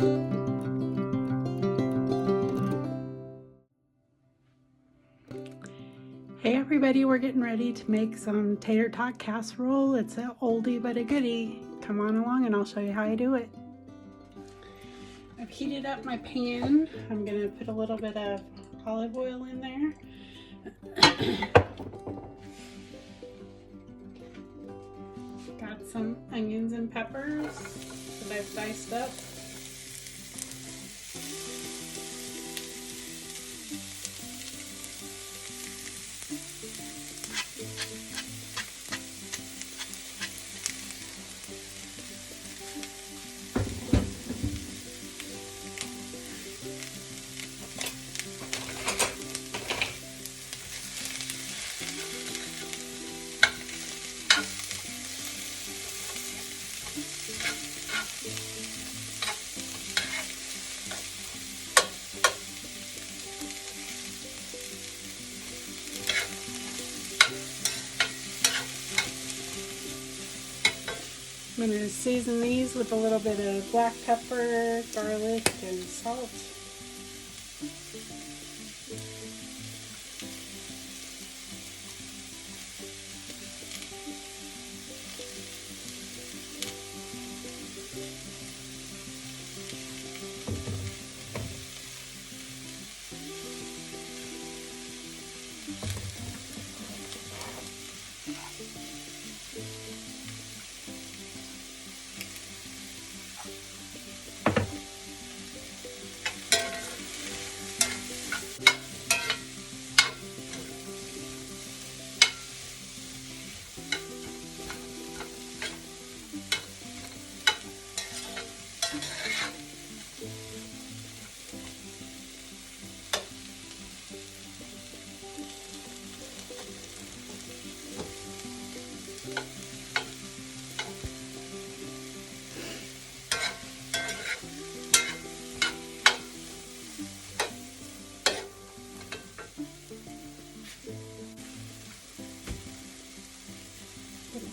Hey everybody, we're getting ready to make some tater tot casserole. It's an oldie but a goodie. Come on along and I'll show you how I do it. I've heated up my pan. I'm going to put a little bit of olive oil in there. Got some onions and peppers that I've diced up. I'm going to season these with a little bit of black pepper, garlic, and salt.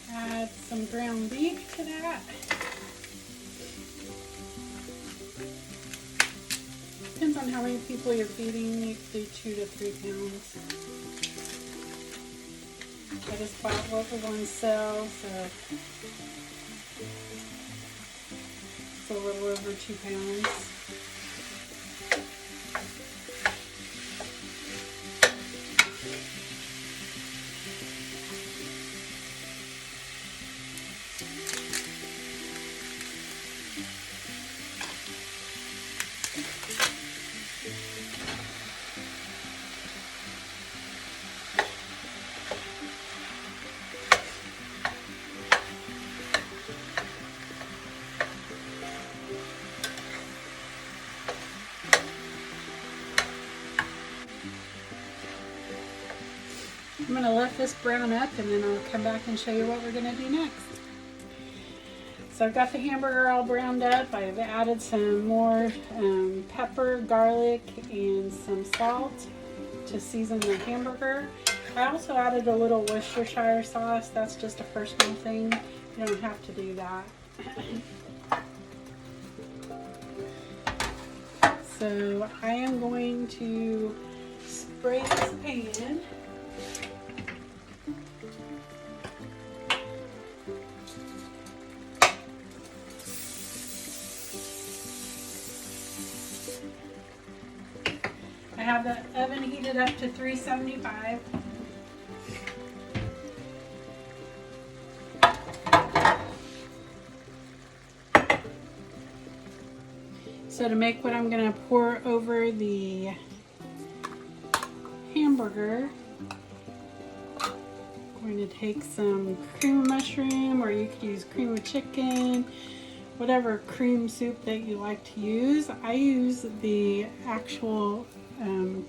Add some ground beef to that. Depends on how many people you're feeding. You can do 2 to 3 pounds. I just bought what was on sale, so it's a little over 2 pounds. I'm going to let this brown up and then I'll come back and show you what we're going to do next. So I've got the hamburger all browned up. I've added some more pepper, garlic, and some salt to season the hamburger. I also added a little Worcestershire sauce. That's just a personal thing. You don't have to do that. So I am going to spray this pan. I have the oven heated up to 375. So to make what I'm going to pour over the hamburger, I'm going to take some cream of mushroom, or you could use cream of chicken, whatever cream soup that you like to use. I use the actual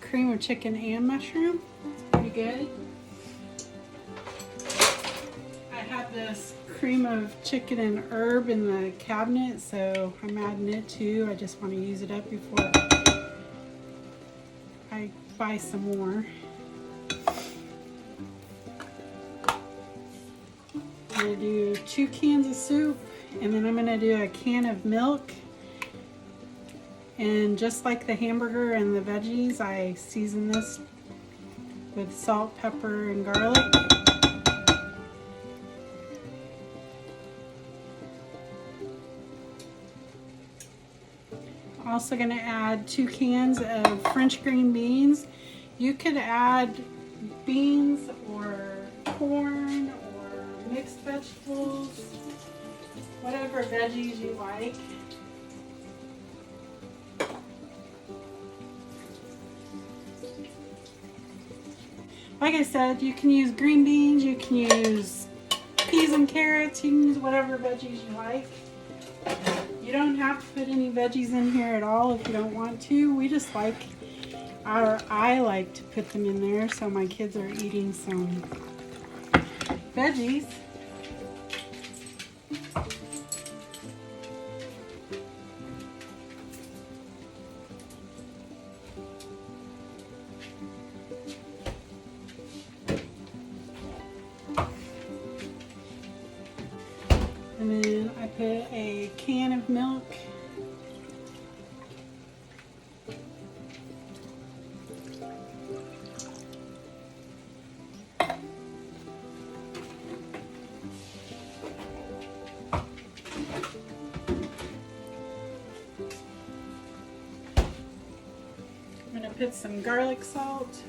cream of chicken and mushroom. It's pretty good. I have this cream of chicken and herb in the cabinet, so I'm adding it too. I just want to use it up before I buy some more. I'm going to do 2 cans of soup, and then I'm going to do a can of milk And just like the hamburger and the veggies, I season this with salt, pepper, and garlic. Also going to add 2 cans of French green beans. You could add beans or corn or mixed vegetables, whatever veggies you like. Like I said, you can use green beans, you can use peas and carrots, you can use whatever veggies you like. You don't have to put any veggies in here at all if you don't want to. We just like, I like to put them in there so my kids are eating some veggies. And then I put a can of milk. I'm going to put some garlic salt.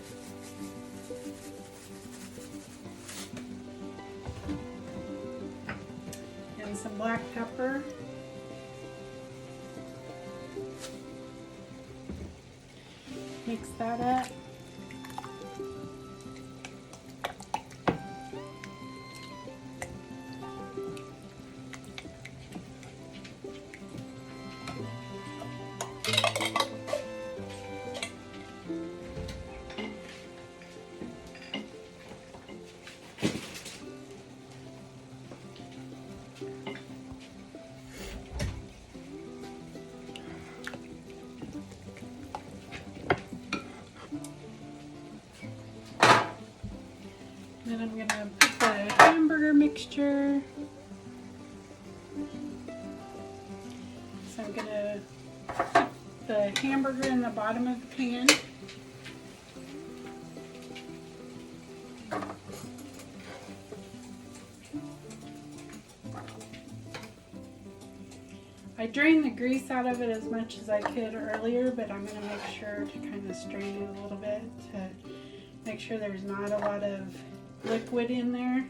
And some black pepper. Mix that up. Then I'm going to put the hamburger mixture. So I'm going to put the hamburger in the bottom of the pan. I drained the grease out of it as much as I could earlier, but I'm going to make sure to kind of strain it a little bit to make sure there's not a lot of liquid in there.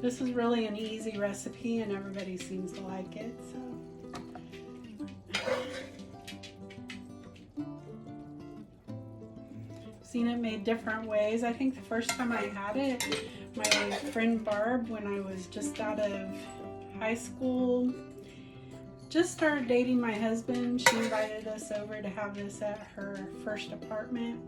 This is really an easy recipe and everybody seems to like it, so. Seen it made different ways. I think the first time I had it, my friend Barb, when I was just out of high school, just started dating my husband. She invited us over to have this at her first apartment.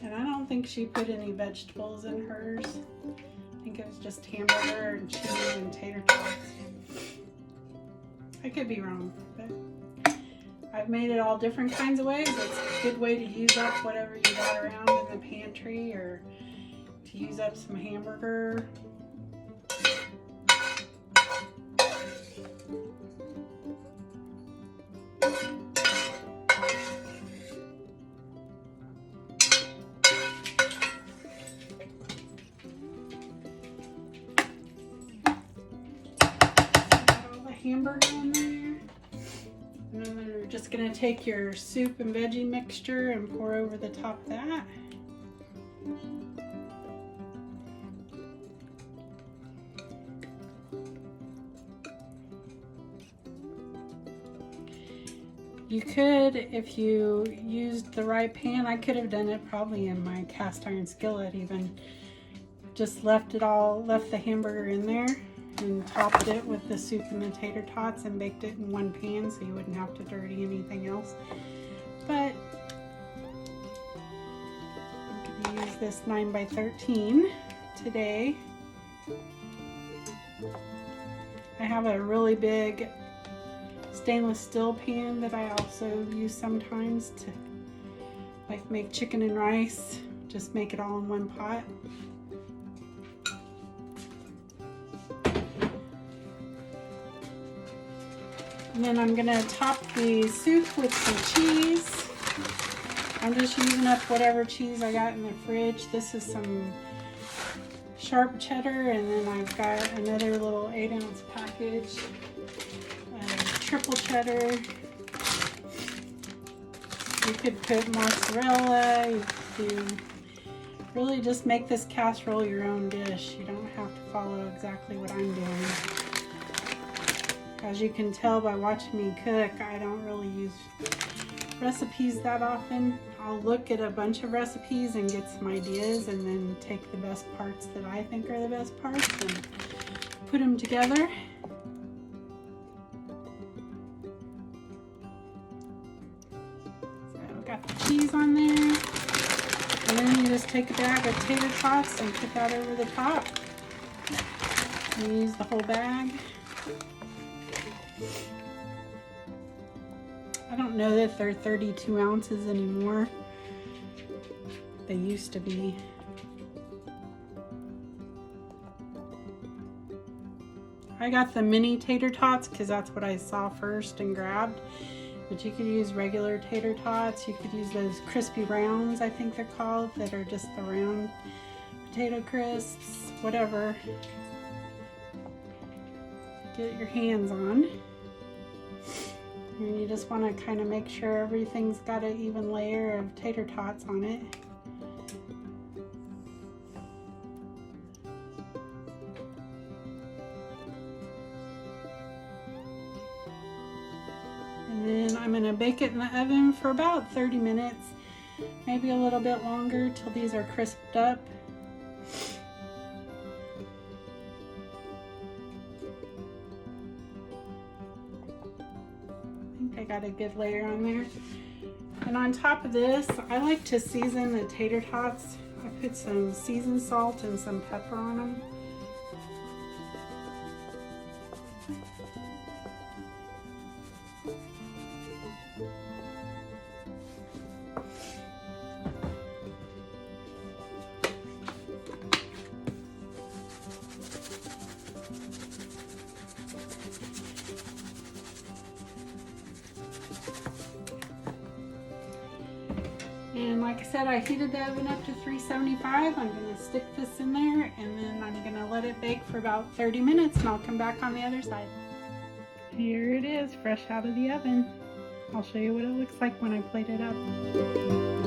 And I don't think she put any vegetables in hers. I think it was just hamburger and cheese and tater tots. I could be wrong, but I've made it all different kinds of ways. It's a good way to use up whatever you got around in the pantry, or to use up some hamburger. Hamburger in there. And then you're just going to take your soup and veggie mixture and pour over the top of that. You could, if you used the right pan, I could have done it probably in my cast iron skillet even. Just left the hamburger in there and topped it with the soup and the tater tots and baked it in one pan so you wouldn't have to dirty anything else. But you could use this 9 by 13 today. I have a really big stainless steel pan that I also use sometimes to like make chicken and rice, just make it all in one pot. And then I'm gonna top the soup with some cheese. I'm just using up whatever cheese I got in the fridge. This is some sharp cheddar, and then I've got another little 8-ounce package of triple cheddar. You could put mozzarella. You could really just make this casserole your own dish. You don't have to follow exactly what I'm doing. As you can tell by watching me cook, I don't really use recipes that often. I'll look at a bunch of recipes and get some ideas, and then take the best parts that I think are the best parts and put them together. So I've got the cheese on there, and then you just take a bag of tater tots and put that over the top. You use the whole bag. I don't know that they're 32 ounces anymore. They used to be. I got the mini tater tots because that's what I saw first and grabbed. But you could use regular tater tots. You could use those crispy rounds, I think they're called, that are just the round potato crisps, whatever. Get your hands on. And you just want to kind of make sure everything's got an even layer of tater tots on it. And then I'm going to bake it in the oven for about 30 minutes, maybe a little bit longer till these are crisped up. I got a good layer on there. And on top of this, I like to season the tater tots. I put some seasoned salt and some pepper on them. And like I said, I heated the oven up to 375. I'm going to stick this in there, and then I'm going to let it bake for about 30 minutes, and I'll come back on the other side. Here it is, fresh out of the oven. I'll show you what it looks like when I plate it up.